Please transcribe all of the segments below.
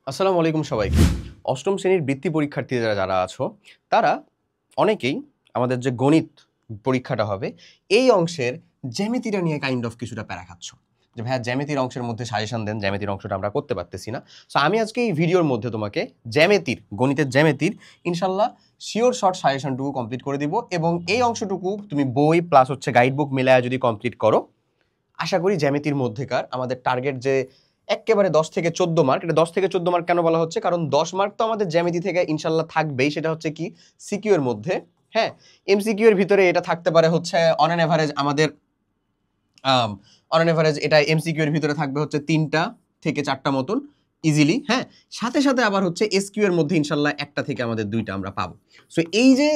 আসসালামু আলাইকুম সবাইকে। অষ্টম শ্রেণীর বৃত্তি পরীক্ষার্থীরা যারা আছো, তারা অনেকেই আমাদের যে গণিত পরীক্ষাটা হবে, এই অংশের জ্যামিতিটা নিয়ে কাইন্ড অফ কিছুটা প্যারা খাচ্ছ। যে ভাইয়া জ্যামিতির অংশের মধ্যে সাজেশন দেন, জ্যামিতির অংশটা আমরা করতে পারতেছি না। সো আমি আজকে এই ভিডিওর মধ্যে তোমাকে গণিতের জ্যামিতির ইনশাল্লাহ শিওর শর্ট সাজেশনটুকু কমপ্লিট করে দিব, এবং এই অংশটুকু তুমি বই প্লাস গাইড বুক মেলায় যদি কমপ্লিট করো, আশা করি জ্যামিতির মধ্যেকার আমাদের টার্গেট যে একেবারে 10 থেকে 14 মার্ক, এটা 10 থেকে 14 মার্ক কেন বলা হচ্ছে, কারণ 10 মার্ক তো আমাদের জ্যামিতি থেকে ইনশাল্লাহ থাকবেই। সেটা হচ্ছে কি সিকিউ এর মধ্যে, হ্যাঁ। এমসিকিউ এর ভিতরে এটা থাকতে পারে হচ্ছে অন অ্যান এভারেজ আমাদের এটা এমসিকিউ এর ভিতরে থাকবে হচ্ছে 3টা থেকে 4টা মতন ইজিলি, হ্যাঁ। সাথে সাথে আবার হচ্ছে এসকিউ এর মধ্যে ইনশাল্লাহ 1টা থেকে আমাদের 2টা আমরা পাবো। সো এই যে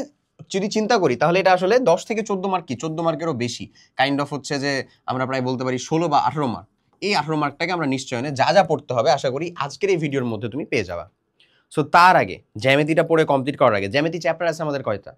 যদি চিন্তা করি, তাহলে এটা আসলে 10 থেকে 14 মার্ক, কি 14 মার্কেরও বেশি কাইন্ড অফ হচ্ছে যে আমরা প্রায় বলতে পারি 16 বা 18 মার্ক। এই 18 মার্কটাকে আমরা নিশ্চয়নে যা যা পড়তে হবে আশা করি আজকের এই ভিডিওর মধ্যে তুমি পেয়ে যাবা। সো তার আগে জ্যামিতিটা পড়ে কমপ্লিট করার আগে, জ্যামিতি চ্যাপ্টার আছে আমাদের কয়টা?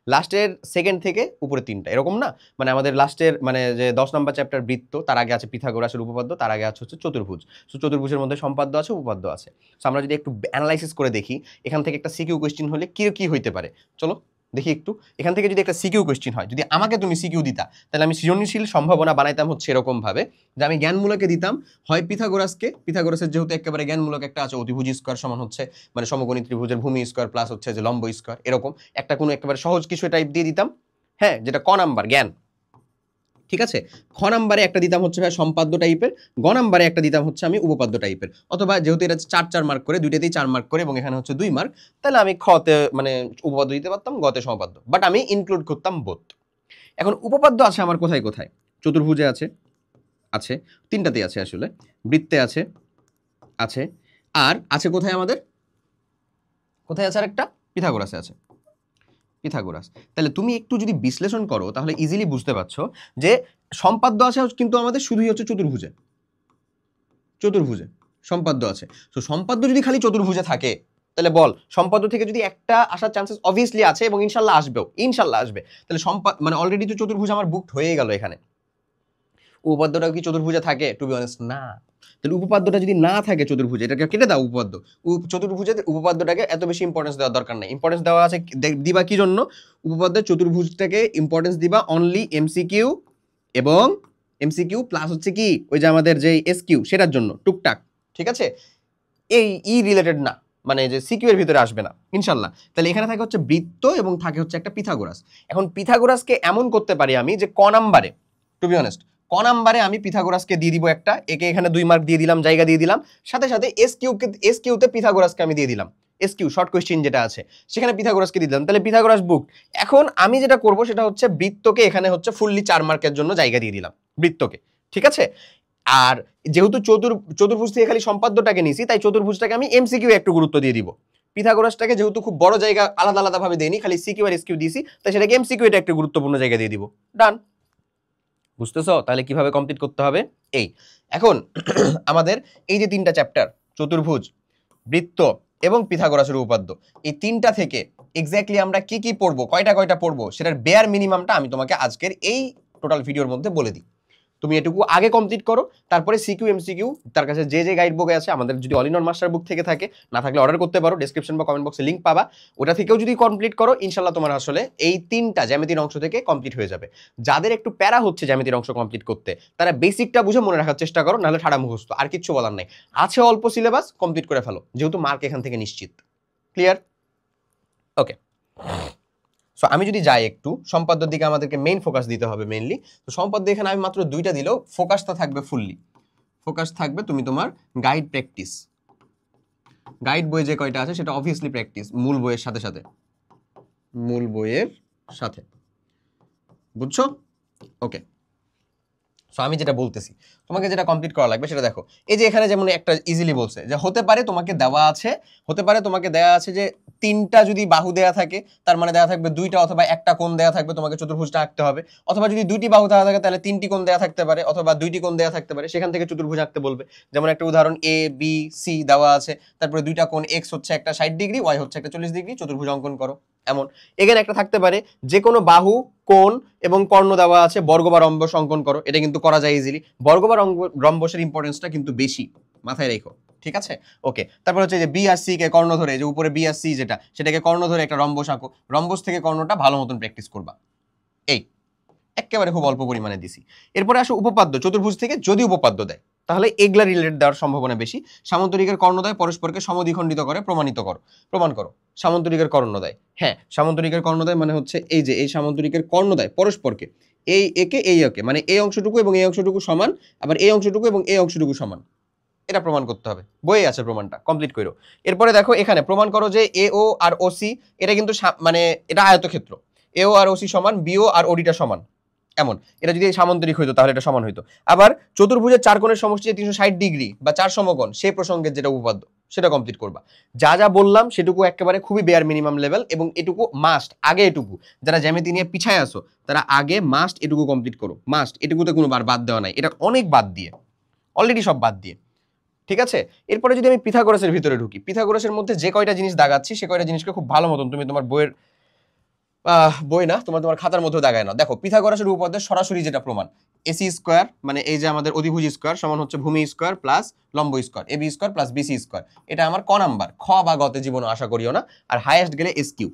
লাস্টের সেকেন্ড থেকে উপরে 3টা, এরকম না? মানে আমাদের লাস্টের যে 10 নম্বর চ্যাপ্টার বৃত্ত, তার আগে আছে পিথাগোরাসের উপপাদ্য, তার আগে আছে হচ্ছে চতুর্ভুজ। সো চতুর্ভুজের মধ্যে সম্পাদ্য আছে, উপপাদ্য আছে। সো আমরা যদি একটু অ্যানালাইসিস করে দেখি, এখান থেকে একটা সিকিউ কোয়েশ্চেন হলে কি কি হইতে পারে, চলো দেখি একটু। এখান থেকে যদি একটা সিকিউ কোয়েশ্চেন হয়, যদি আমাকে তুমি সিকিউ দিতা, তাহলে আমি সৃজনশীল সম্ভাবনা বানাইতাম হচ্ছে এরকম ভাবে যে আমি জ্ঞানমূলকে দিতাম হয় পিথাগোরাসের যেহেতু একেবারে জ্ঞানমূলক একটা আছে, অতিভুজ স্কোয়ার সমান হচ্ছে সমকোণী ত্রিভুজের ভূমি স্কোয়ার প্লাস হচ্ছে যে লম্ব স্কোয়ার, এরকম একটা কোনো একেবারে সহজ কিছু টাইপ দিয়ে দিতাম, হ্যাঁ, যেটা ক নাম্বার জ্ঞান, ঠিক আছে। খ নাম্বারে একটা দিতাম হচ্ছে ভাই সম্পাদ্য টাইপের, গ নাম্বারে একটা দিতাম হচ্ছে আমি উপপাদ্য টাইপের, অথবা যেহেতু এটা 4 মার্ক করে, দুইটাতেই 4 মার্ক করে এবং এখানে হচ্ছে 2 মার্ক, তাহলে আমি খতে উপপাদ্য দিতে পারতাম, গতে সমপাদ্য, বাট আমি ইনক্লুড করতাম বোথ। এখন উপপাদ্য আছে আমার কোথায় কোথায়? চতুর্ভুজে আছে, আছে 3টাতেই আছে আসলে, বৃত্তে আছে, আছে, আর আছে কোথায় আমাদের, কোথায় আছে আরেকটা? পিথাগোরাসে আছে, পিথাগোরাস। তাহলে তুমি একটু যদি বিশ্লেষণ করো তাহলে ইজিলি বুঝতে পারছো যে সম্পাদ্য আছে কিন্তু আমাদের শুধুই হচ্ছে চতুর্ভুজে, সম্পাদ্য আছে। তো সম্পাদ্য যদি খালি চতুর্ভুজে থাকে, তাহলে বল সম্পাদ্য থেকে যদি একটা আসার চান্সেস অবভিয়াসলি আছে এবং ইনশাল্লাহ আসবে, তাহলে অলরেডি তো চতুর্ভুজ আমার বুকড হয়ে গেল এখানে। উপপাদ্যটা কি চতুর্ভুজে থাকে? টু বি অনেস্ট না। তাহলে উপপাদ্যটা যদি না থাকে চতুর্ভুজে, এটাকে কেটে দাও উপপাদ্য। চতুর্ভুজে উপপাদ্যটাকে এত বেশি ইম্পর্টেন্স দেওয়ার দরকার নেই। ইম্পর্টেন্স দেওয়া আছে, দিবা কি জন্য? উপপাদ্যের চতুর্ভুজটাকে ইম্পর্টেন্স দিবা অনলি এমসিকিউ এবং এমসিকিউ প্লাস হচ্ছে কি ওই যে আমাদের যে এসকিউ, সেটার জন্য টুকটাক, ঠিক আছে। এই রিলেটেড না, যে সিকিউ এর ভিতরে আসবে না ইনশাল্লাহ। তাহলে এখানে থাকে হচ্ছে বৃত্ত এবং থাকে হচ্ছে একটা পিথাগোরাস। এখন পিথাগোরাসকে এমন করতে পারি আমি যে ক নাম্বারে, টু বি অনেস্ট, ক নাম্বারে আমি পিথাগোরাসকে দিয়ে দিব একটা, একে এখানে 2 মার্ক দিয়ে দিলাম, জায়গা দিয়ে দিলাম, সাথে সাথে এসকিউতে পিথাগোরাসকে আমি দিয়ে দিলাম, এসকিউ শর্ট কোয়েশ্চেন যেটা আছে সেখানে পিথাগোরাসকে দিয়ে দিলাম, তাহলে পিথাগোরাস বুক। এখন আমি যেটা করব সেটা হচ্ছে বৃত্তকে এখানে হচ্ছে ফুললি 4 মার্কের জন্য জায়গা দিয়ে দিলাম বৃত্তকে, ঠিক আছে। আর যেহেতু চতুর্ভুজ থেকে খালি সম্পাদ্যটাকে নিছি, তাই চতুর্ভুজটাকে আমি এমসিকিউ একটু গুরুত্ব দিয়ে দিব। পিথাগোরাসটাকে যেহেতু খুব বড় জায়গা আলাদা আলাদা ভাবে দেইনি, খালি সিকিউ আর এসকিউ দিছি, তাই সেটাকে এমসিকিউ এটা একটা গুরুত্বপূর্ণ জায়গা দিয়ে দিব। ডান, বুঝতেছো? তাহলে কিভাবে কমপ্লিট করতে হবে এই। এখন আমাদের এই যে 3টা চ্যাপ্টার, চতুর্ভুজ, বৃত্ত এবং পিথাগোরাসের উপপাদ্য, এই 3টা থেকে এক্স্যাক্টলি আমরা কি কি পড়বো, কয়টা পড়বো, সেটার বেয়ার মিনিমামটা আমি তোমাকে আজকের এই টোটাল ভিডিওর মধ্যে বলে দিই। তুমি এটুকু আগে কমপ্লিট করো, তারপরে সিকিউ এমসিকিউ তার কাছে যে গাইড বুক আছে, আমাদের যদি অল ইন ওয়ান মাস্টার বুক থেকে থাকে, না থাকলে অর্ডার করতে পারো, ডেসক্রিপশন বা কমেন্ট বক্সে লিংক পাবা, ওটা থেকেও যদি কমপ্লিট করো ইনশাল্লাহ তোমার আসলে এই 3টা জ্যামিতির অংশ থেকে কমপ্লিট হয়ে যাবে। যাদের একটু প্যারা হচ্ছে জ্যামিতির অংশ কমপ্লিট করতে, তারা বেসিকটা বুঝে মনে রাখার চেষ্টা করো, নাহলে ঠাড়া মুখস্থ, আর কিচ্ছু বলার নাই। আছে অল্প সিলেবাস, কমপ্লিট করে ফেলো, যেহেতু মার্ক এখান থেকে নিশ্চিত। ক্লিয়ার? ওকে। সো আমি যদি যাই একটু সম্পাদ্যের দিকে, আমাদেরকে মেইন ফোকাস দিতে হবে মেইনলি। তো সম্পাদ্য এখানে আমি মাত্র 2টা দিলেও ফোকাসটা থাকবে ফুললি, ফোকাস থাকবে তুমি তোমার গাইড প্র্যাকটিস, গাইড বই যে কয়টা আছে সেটা অবভিয়াসলি প্র্যাকটিস, মূল বইয়ের সাথে, বুঝছো? ওকে। সো আমি যেটা বলতেছি, তোমাকে যেটা কমপ্লিট করা লাগবে সেটা দেখো। এই যে এখানে যেমন একটা ইজিলি বলছে যে হতে পারে তোমাকে দেওয়া আছে যে 3টা যদি বাহু দেয়া থাকে, তার মানে দেওয়া থাকবে 2টা অথবা একটা কোণ দেয়া থাকবে, তোমাকে চতুর্ভুজটা আঁকতে হবে। অথবা যদি 2টি বাহু দেওয়া থাকে তাহলে 3টি কোণ দেয়া থাকতে পারে, অথবা 2টি কোণ দেয়া থাকতে পারে, সেখান থেকে চতুর্ভুজ আঁকতে বলবে। যেমন একটা উদাহরণ, এ বি সি দেওয়া আছে, তারপরে 2টা কোণ, এক্স হচ্ছে একটা 60 ডিগ্রি, ওয়াই হচ্ছে একটা 40 ডিগ্রি, চতুর্ভুজ অঙ্কন করো। এমন এখানে একটা থাকতে পারে যে কোনো বাহু, কোণ এবং কর্ণ দেওয়া আছে, বর্গ বা রম্বস অঙ্কন করো। এটা কিন্তু করা যায় ইজিলি। বর্গ বা রম্বসের ইম্পর্টেন্সটা কিন্তু বেশি, মাথায় রেখো, ঠিক আছে? ওকে, তারপর হচ্ছে যে বি আর সি কে কর্ণ ধরে, যে উপরে বি আর সি যেটা, সেটাকে কর্ণ ধরে একটা রম্বস আঁকো, রম্বস থেকে কর্ণটা ভালো মতন প্র্যাকটিস করবা। এই একেবারে খুব অল্প পরিমাণে দিছি। এরপরে আসো উপপাদ্য, চতুর্ভুজ থেকে যদি উপপাদ্য দেয় তাহলে এগুলা রিলেটেড দেওয়ার সম্ভাবনা বেশি। সামন্তরিকের কর্ণদ্বয় পরস্পরকে সমদ্বিখণ্ডিত করে, প্রমাণ করো। সামন্তরিকের কর্ণদ্বয়, হ্যাঁ সামন্তরিকের কর্ণদ্বয় মানে হচ্ছে এই যে এই সামন্তরিকের কর্ণদ্বয় পরস্পরকে, এই একে এই একে মানে এই অংশটুকু এবং এই অংশটুকু সমান, আবার এই অংশটুকু এবং এই অংশটুকু সমান, এটা প্রমাণ করতে হবে। বইয়ে আছে প্রমাণটা, কমপ্লিট করো। এরপরে দেখো এখানে প্রমাণ করো যে এও আর ওসি এটা কিন্তু মানে এটা আয়তক্ষেত্র, এও আর ওসি সমান, বিও আর ওডিটা সমান, এমন। এটা যদি সামান্তরিক হইতো তাহলে এটা সমান হইতো। আবার চতুর্ভুজের চার কোণের সমষ্টি 360 ডিগ্রি বা 4 সমকোণ, সেই প্রসঙ্গের যেটা উপপাদ্য সেটা কমপ্লিট করবা। যা যা বললাম সেটুকু একেবারে খুবই বেয়ার মিনিমাম লেভেল, এবং এটুকু মাস্ট, আগে এটুকু যারা জ্যামিতি নিয়ে পিছায় আসো তারা আগে মাস্ট এটুকু কমপ্লিট করো, মাস্ট। এটুকুতে কোনো বাদ দেওয়া নাই, এটা অনেক বাদ দিয়ে, অলরেডি সব বাদ দিয়ে, ঠিক আছে? এরপরে যদি আমি পিথাগোরাসের ভিতরে ঢুকি, পিথাগোরাসের মধ্যে যে কয়টা জিনিস দাগাচ্ছি সে কয়টা জিনিসকে খুব ভালো মতন তুমি তোমার বইয়ের বই না তোমার খাতার মধ্যে দাগায় না। দেখো পিথাগোরাসের উপপাদ্যের সরাসরি যেটা প্রমাণ, এসি স্কোয়ার মানে এই যে আমাদের অধিভুজ স্কোয়ার সমান হচ্ছে ভূমি স্কোয়ার প্লাস লম্ব square, AB square plus BC square. এটা আমার ক নাম্বার, খ বা গতে জীবনে আশা করিও না। আর হাইয়েস্ট গেলে এস কিউ।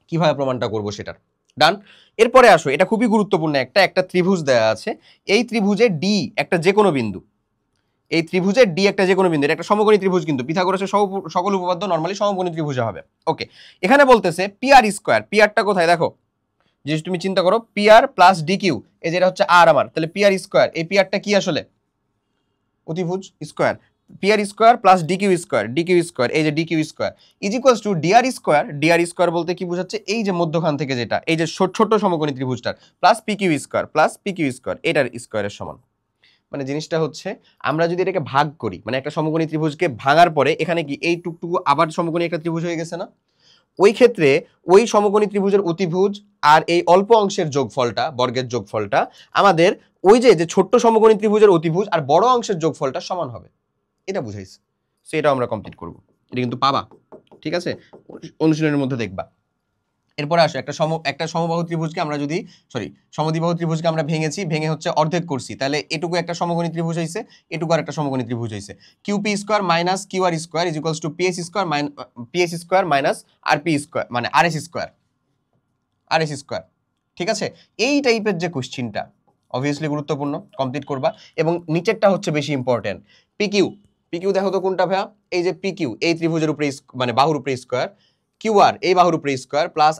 কিভাবে প্রমাণটা করবো সেটার ডান। এরপরে আসো, এটা খুবই গুরুত্বপূর্ণ, একটা ত্রিভুজ দেওয়া আছে, এই ত্রিভুজে ডি একটা যে কোনো বিন্দু, এই ত্রিভুজের ডি একটা যে কোনো বিন্দু, এটা একটা সমকোণী ত্রিভুজ, কিন্তু পিথাগোরাসের সকল উপপাদ্য নরমালি সমকোণী ত্রিভুজে হবে। ওকে, এখানে বলতেছে পি আর স্কোয়ার, পি আরটা কোথায় দেখো, যে তুমি চিন্তা করো P R plus D Q, এই যেটা হচ্ছে আর আমার, তাহলে পি আর স্কোয়ার, এই পি আরটা কি আসলে অতিভুজ square, P R square plus D Q square, এই যে D Q square is equals to D R square. D R square বলতে কি বোঝাচ্ছে, এই যে মধ্যখান থেকে যেটা, এই যে ছোট সমকোণী ত্রিভুজটার প্লাস পি কিউ স্কোয়ার এটার স্কোয়ারের সমান। মানে জিনিসটা হচ্ছে আমরা যদি এটাকে ভাগ করি, মানে একটা সমকোণী ত্রিভুজকে ভাঙার পরে এখানে কি এই টুকটুকু আবার সমকোণী একটা ত্রিভুজ হয়ে গেছে না, ওই ক্ষেত্রে ওই সমকোণী ত্রিভুজের অতিভুজ আর এই অল্প অংশের যোগফলটা, বর্গের যোগফলটা আমাদের ওই যে ছোট্ট সমকোণী ত্রিভুজের অতিভুজ আর বড় অংশের যোগফলটা সমান হবে, এটা বুঝাইছে। সো এটা আমরা কমপ্লিট করব, এটা কিন্তু পাবা, ঠিক আছে? অনুশীলনের মধ্যে দেখবা। এরপরে আসো, একটা সমবাহু ত্রিভুজকে আমরা যদি সমদ্বিবাহু ত্রিভুজকে আমরা ভেঙে হচ্ছে অর্ধেক করছি, তাহলে এটুকু একটা সমকোণী ত্রিভুজ হইছে, এটুকু আর একটা সমকোণী ত্রিভুজ হইছে। QP square minus Q R square is equals to PS square minus RP square মানে আরএস স্কোয়ার, ঠিক আছে? এই টাইপের যে কোশ্চিনটা অবভিয়াসলি গুরুত্বপূর্ণ, কমপ্লিট করবা। এবং নিচেরটা হচ্ছে বেশি ইম্পর্টেন্ট, পিকিউ দেখো তো কোনটা ভাইয়া, এই যে পিকিউ এই ত্রিভুজের উপরে মানে বাহুর উপরে স্কোয়ার, কিউআর এই বাহুর উপরে স্কোয়ার প্লাস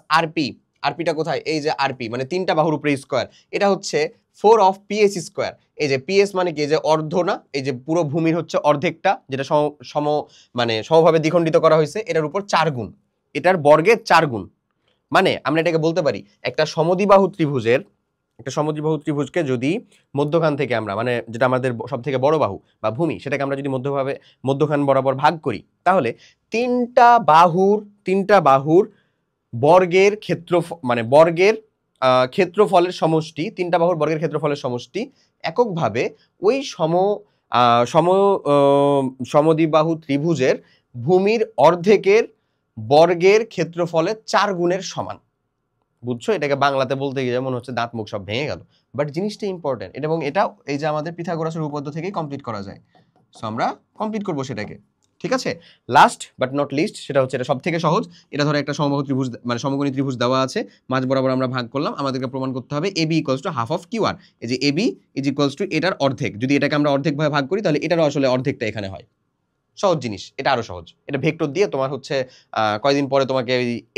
আরপিটা কোথায়, এই যে আরপি মানে তিনটা বাহুর উপরে স্কোয়ার, এটা হচ্ছে 4 অফ পিএস স্কোয়ার। এই যে পিএস মানে কি, এই যে অর্ধ না, এই যে পুরো ভূমির হচ্ছে অর্ধেকটা, যেটা মানে সমভাবে দ্বিখণ্ডিত করা হয়েছে, এটার উপর 4 গুণ, এটার বর্গের 4 গুণ। মানে আমরা এটাকে বলতে পারি একটা সমদ্বিবাহু ত্রিভুজকে যদি মধ্যখান থেকে আমরা, মানে যেটা আমাদের সব থেকে বড় বাহু বা ভূমি, সেটাকে আমরা যদি মধ্যখান বরাবর ভাগ করি, তাহলে তিনটা বাহুর বর্গের মানে বর্গের ক্ষেত্রফলের সমষ্টি, তিনটা বাহুর বর্গের ক্ষেত্রফলের সমষ্টি এককভাবে ওই সমদ্বিবাহু ত্রিভুজের ভূমির অর্ধেকের বর্গের ক্ষেত্রফলের 4 গুণের সমান। বুঝছো? এটাকে বাংলাতে বলতে গিয়ে মনে হচ্ছে দাঁত মুখ সব ভেঙে গেল, বাট জিনিসটা ইম্পর্টেন্ট, এবং এটা এই যে আমাদের পিথাগোরাসের উপপাদ্য থেকেই কমপ্লিট করা যায়। সো আমরা কমপ্লিট করবো সেটাকে, ঠিক আছে? লাস্ট বাট নট লিস্ট, সেটা হচ্ছে এটা সব থেকে সহজ। এটা ধরো একটা সমবাহু ত্রিভুজ মানে সমকোণী ত্রিভুজ দেওয়া আছে, মাঝ বরাবর আমরা ভাগ করলাম, আমাদেরকে প্রমাণ করতে হবে AB equals to half of Q R. এই যে এবি ইজ ইকুয়ালস টু এটার অর্ধেক, যদি এটাকে আমরা অর্ধেক ভাবে ভাগ করি তাহলে এটারও আসলে অর্ধেকটা এখানে হয়। সহজ জিনিস, এটা আরো সহজ। এটা ভেক্টর দিয়ে তোমার হচ্ছে কয়দিন পরে তোমাকে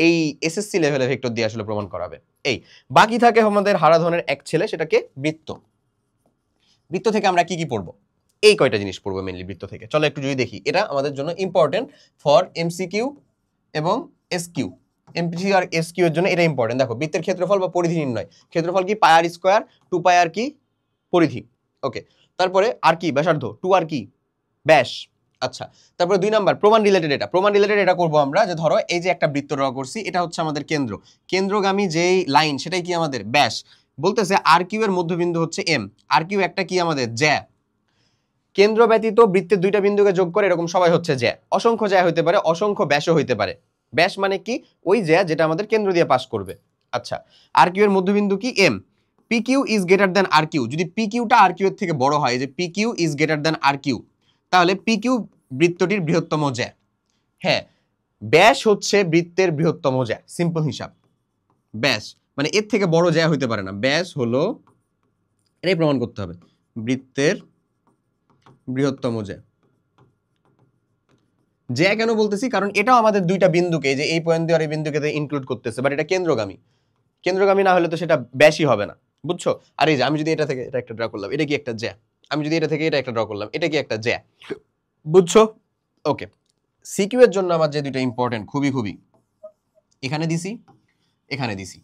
এই এসএসসি লেভেলে ভেক্টর দিয়ে আসলে প্রমাণ করাবে। এই বাকি থাকে আমাদের হারাধনের এক ছেলে, সেটাকে বৃত্ত থেকে আমরা কি কি পড়বো, এই কয়টা জিনিস পড়বো মেইনলি বৃত্ত থেকে। চলো একটু যদি দেখি, এটা আমাদের জন্য ইম্পর্টেন্ট ফর এমসিকিউ এবং এসকিউ। এমসিকিউ আর এসকিউ এর জন্য এটা ইম্পর্টেন্ট। দেখো বৃত্তের ক্ষেত্রফল বা পরিধি নির্ণয়, ক্ষেত্রফল কি পাই আর স্কোয়ার, 2 পাই আর কি পরিধি, ওকে। তারপরে আর কি ব্যাসার্ধ, 2 আর কি ব্যাস। আচ্ছা, তারপরে 2 নাম্বার প্রমাণ রিলেটেড, এটা করবো আমরা, যে ধরো এই যে একটা বৃত্ত ড্র করছি, এটা হচ্ছে আমাদের কেন্দ্রগামী যেই লাইন সেটাই কি আমাদের ব্যাস। বলতেছে আর কিউ এর মধ্যবিন্দু হচ্ছে এম, আর কিউ একটা কি আমাদের জ্যা, কেন্দ্র ব্যতীত বৃত্তের 2টা বিন্দুকে যোগ করে এরকম সবাই হচ্ছে জ্যা। অসংখ্য জ্যা হইতে পারে, অসংখ্য ব্যাসও হইতে পারে। ব্যাস মানে কি, ওই জ্যা যেটা আমাদের কেন্দ্র দিয়ে পাস করবে। আচ্ছা, আর কিউ এর মধ্যবিন্দু কি M, PQ is greater than R Q, যদি PQ টা আর কিউ এর থেকে বড় হয়, যে PQ is greater than R Q, তাহলে পি কিউ বৃত্তটির বৃহত্তম জ্যা। হ্যাঁ, ব্যাস হচ্ছে বৃত্তের বৃহত্তম জ্যা, সিম্পল হিসাব। ব্যাস মানে এর থেকে বড় জ্যা হইতে পারে না। ব্যাস হলো, এটাই প্রমাণ করতে হবে, বৃত্তের বৃহত্তম জ্যা। জ্যা কেন বলতেছি, কারণ এটাও আমাদের দুইটা বিন্দুকে, যে এই পয়েন্ট দিয়ে আর এই বিন্দুকে ইনক্লুড করতেছে, বাট এটা কেন্দ্রগামী। কেন্দ্রগামী না হলে তো সেটা ব্যাসই হবে না, বুঝছো? আর এই যে আমি যদি এটা থেকে এটা একটা ড্র করলাম, এটা কি একটা জ্যা। আমি যদি এটা থেকে এটা একটা ড্র করলাম, এটা কি একটা জ্যা, বুঝছো? ওকে, সিকিউ এর জন্য আমার যে দুইটা ইম্পর্টেন্ট, খুবই খুবই, এখানে দিছি, এখানে দিছি।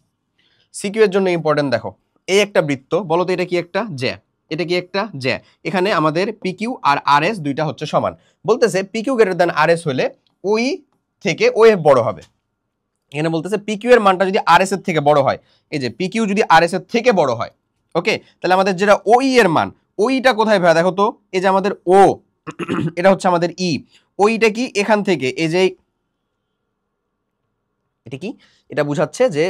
সিকিউ এর জন্য ইম্পর্টেন্ট, দেখো এই একটা বৃত্ত, বলো তো এটা কি একটা জ্যা, এটা কি একটা জ্যা। এখানে আমাদের পিকিউ আর আর এস দুইটা হচ্ছে সমান। বলতেছে পিকিউ গ্রেটার দ্যান আর এস হলে ওই থেকে ও এফ বড় হবে। এখানে বলতেছে পিকিউ এর মানটা যদি আর এস এর থেকে বড় হয়, এই যে পিকিউ যদি আর এস এর থেকে বড় হয়, ওকে, তাহলে আমাদের যেটা ওই এর মান, ওইটা কোথায় ভাই দেখো তো, এই যে আমাদের ও, এটা হচ্ছে আমাদের ই, ওইটা কি এখান থেকে, এই যে এটা কি, এটা বুঝাচ্ছে যে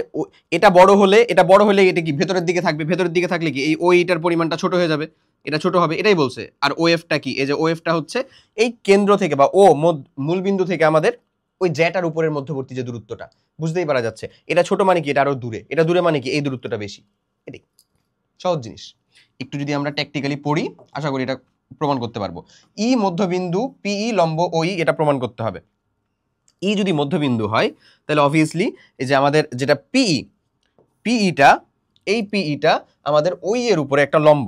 এটা বড় হলে, এটা বড় হলে এটা কি ভেতরের দিকে থাকবে, ভেতরের দিকে থাকলে কি এই ওইটার পরিমাণটা ছোট হয়ে যাবে, এটা ছোট হবে, এটাই বলছে। আর ও এফটা কি, এই যে ও এফটা হচ্ছে এই কেন্দ্র থেকে বা ও মূলবিন্দু থেকে আমাদের ওই জ্যাটার উপরের মধ্যবর্তী যে দূরত্বটা, বুঝতেই পারা যাচ্ছে। এটা ছোট মানে কি, এটা আরো দূরে, এটা দূরে মানে কি এই দূরত্বটা বেশি। এটাই সহজ জিনিস। একটু যদি আমরা ট্যাকটিক্যালি পড়ি, আশা করি এটা প্রমাণ করতে পারবো। ই মধ্যবিন্দু, পিই লম্ব ওই, এটা প্রমাণ করতে হবে। ই যদি মধ্যবিন্দু হয় তাহলে অবভিয়াসলি এই যে আমাদের যেটা পিইটা, এই পিইটা আমাদের ওই এর উপরে একটা লম্ব,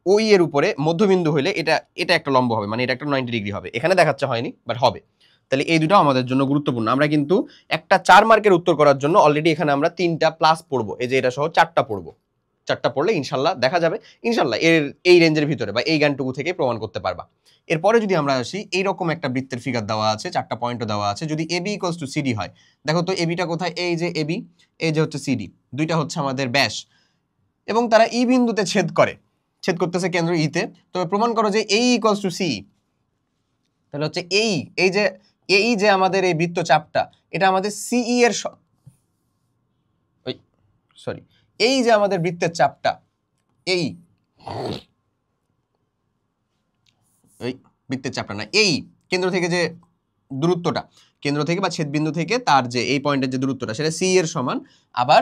ওই এর উপরে মধ্যবিন্দু হইলে এটা একটা লম্ব হবে, মানে এটা একটা 90 ডিগ্রি হবে। এখানে দেখাচ্ছে হয়নি, বাট হবে। তাহলে এই দুটো আমাদের জন্য গুরুত্বপূর্ণ। আমরা কিন্তু একটা 4 মার্কের উত্তর করার জন্য অলরেডি এখানে আমরা 3টা প্লাস পড়বো, এই যে এটা সহ 4টা পড়বো। 4টা পড়লে ইনশাল্লাহ দেখা যাবে, ইনশাল্লাহ এই রেঞ্জের ভিতরে বা এই জ্ঞানটুকু থেকে প্রমাণ করতে পারবা। এরপরে যদি আমরা আসি, এইরকম একটা বৃত্তের ফিগার দেওয়া আছে, 4টা পয়েন্টও দেওয়া আছে। যদি এবি ইকুয়ালস টু সিডি হয়, দেখো তো এবিটা কোথায়, এই যে এবি, এই যে হচ্ছে সিডি, দুইটা হচ্ছে আমাদের ব্যাস, এবং তারা ই বিন্দুতে ছেদ করতেছে কেন্দ্র ইতে। তবে প্রমাণ করো যে এই ইকুয়ালস টু সি। তাহলে হচ্ছে এই যে আমাদের এই বৃত্ত চাপটা, এটা আমাদের সিই এর সরি, এই যে আমাদের বৃত্তের চাপটা, এই বৃত্তের চাপটা না, এই কেন্দ্র থেকে যে দূরত্বটা, কেন্দ্র থেকে বা ছেদবিন্দু থেকে তার যে এই পয়েন্টের যে দূরত্বটা, সেটা সি এর সমান, আবার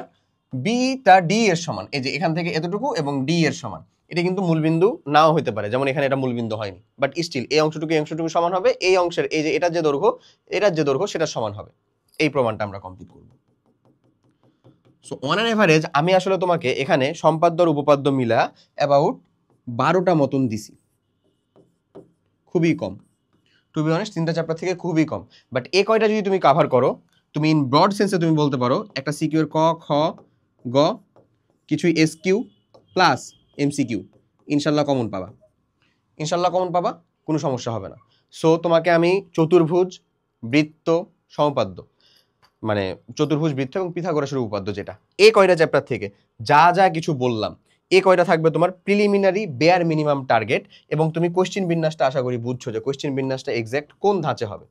বিটা ডি এর সমান। এই যে এখান থেকে এতটুকু এবং ডি এর সমান। এটা কিন্তু মূলবিন্দু নাও হতে পারে, যেমন এখানে এটা মূলবিন্দু হয়নি, বাট স্টিল এই অংশটুকু সমান হবে, এই অংশের এই যে এটার যে দৈর্ঘ্য সেটা সমান হবে। এই প্রমাণটা আমরা কমপ্লিট করব। সো অন অ্যান এভারেজ আমি আসলে তোমাকে এখানে সম্পাদ্য আর উপপাদ্য মিলা অ্যাবাউট 12টা মতন দিছি, খুবই কম, টু বি অনেস্ট 3টা চ্যাপ্টার থেকে খুবই কম। বাট এই কয়টা যদি তুমি কাভার করো, তুমি ইন ব্রড সেন্সে তুমি বলতে পারো একটা সিকিউ এর ক, খ, গ, কিছুই এস কিউ প্লাস এমসিকিউ ইনশাল্লাহ কমন পাবা, কোনো সমস্যা হবে না। সো তোমাকে আমি চতুর্ভুজ, বৃত্ত, সমপাদ্য, মানে চতুর্ভুজ, বৃত্ত এবং পিথাগোরাসের উপপাদ্য, যেটা এই কয়টা চ্যাপ্টার থেকে যা কিছু বললাম, এই কয়টা থাকবে তোমার প্রিলিমিনারি বেয়ার মিনিমাম টার্গেট। এবং তুমি কোশ্চেন বিন্যাসটা আশা করি বুঝছো, যে কোশ্চেন বিন্যাসটা এক্স্যাক্ট কোন ধাঁচে হবে।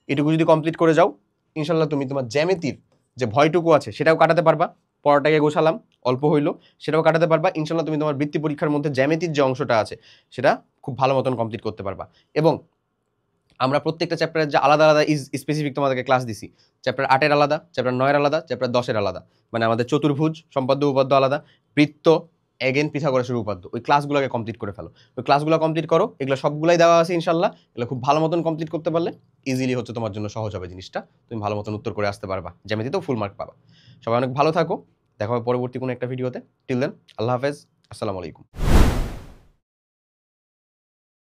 এটুকু যদি কমপ্লিট করে যাও, ইনশাল্লাহ তুমি তোমার জ্যামিতির যে ভয়টুকু আছে সেটাও কাটাতে পারবা। পড়াটাকে গোছালাম, অল্প হইলো, সেটাও কাটাতে পারবা। ইনশাল্লাহ তুমি তোমার বৃত্তি পরীক্ষার মধ্যে জ্যামিতির যে অংশটা আছে সেটা খুব ভালো মতন কমপ্লিট করতে পারবা। এবং আমরা প্রত্যেকটা চ্যাপ্টারের যে আলাদা আলাদা স্পেসিফিক তোমাদেরকে ক্লাস দিছি, চ্যাপ্টার 8-এর আলাদা, চ্যাপ্টার 9-এর আলাদা, চ্যাপ্টার 10-এর আলাদা, মানে আমাদের চতুর্ভুজ, সম্পাদ্য, উপপাদ্য আলাদা, বৃত্ত, এগেন পিথাগোরাসের উপপাদ্য, ওই ক্লাসগুলোকে কমপ্লিট করে ফেলো। ওই ক্লাসগুলো কমপ্লিট করো, এগুলো সবগুলাই দেওয়া আছে ইনশাল্লাহ। এগুলো খুব ভালো মতন কমপ্লিট করতে পারলে ইজিলি হচ্ছে তোমার জন্য সহজ হবে জিনিসটা, তুমি ভালো মতন উত্তর করে আসতে পারবা, জ্যামিতিতেও ফুল মার্ক পাবা। সবাই অনেক ভালো থাকো, দেখা হবে পরবর্তী কোনো একটা ভিডিওতে। টিল দেন, আল্লাহ হাফেজ, আসসালামু আলাইকুম।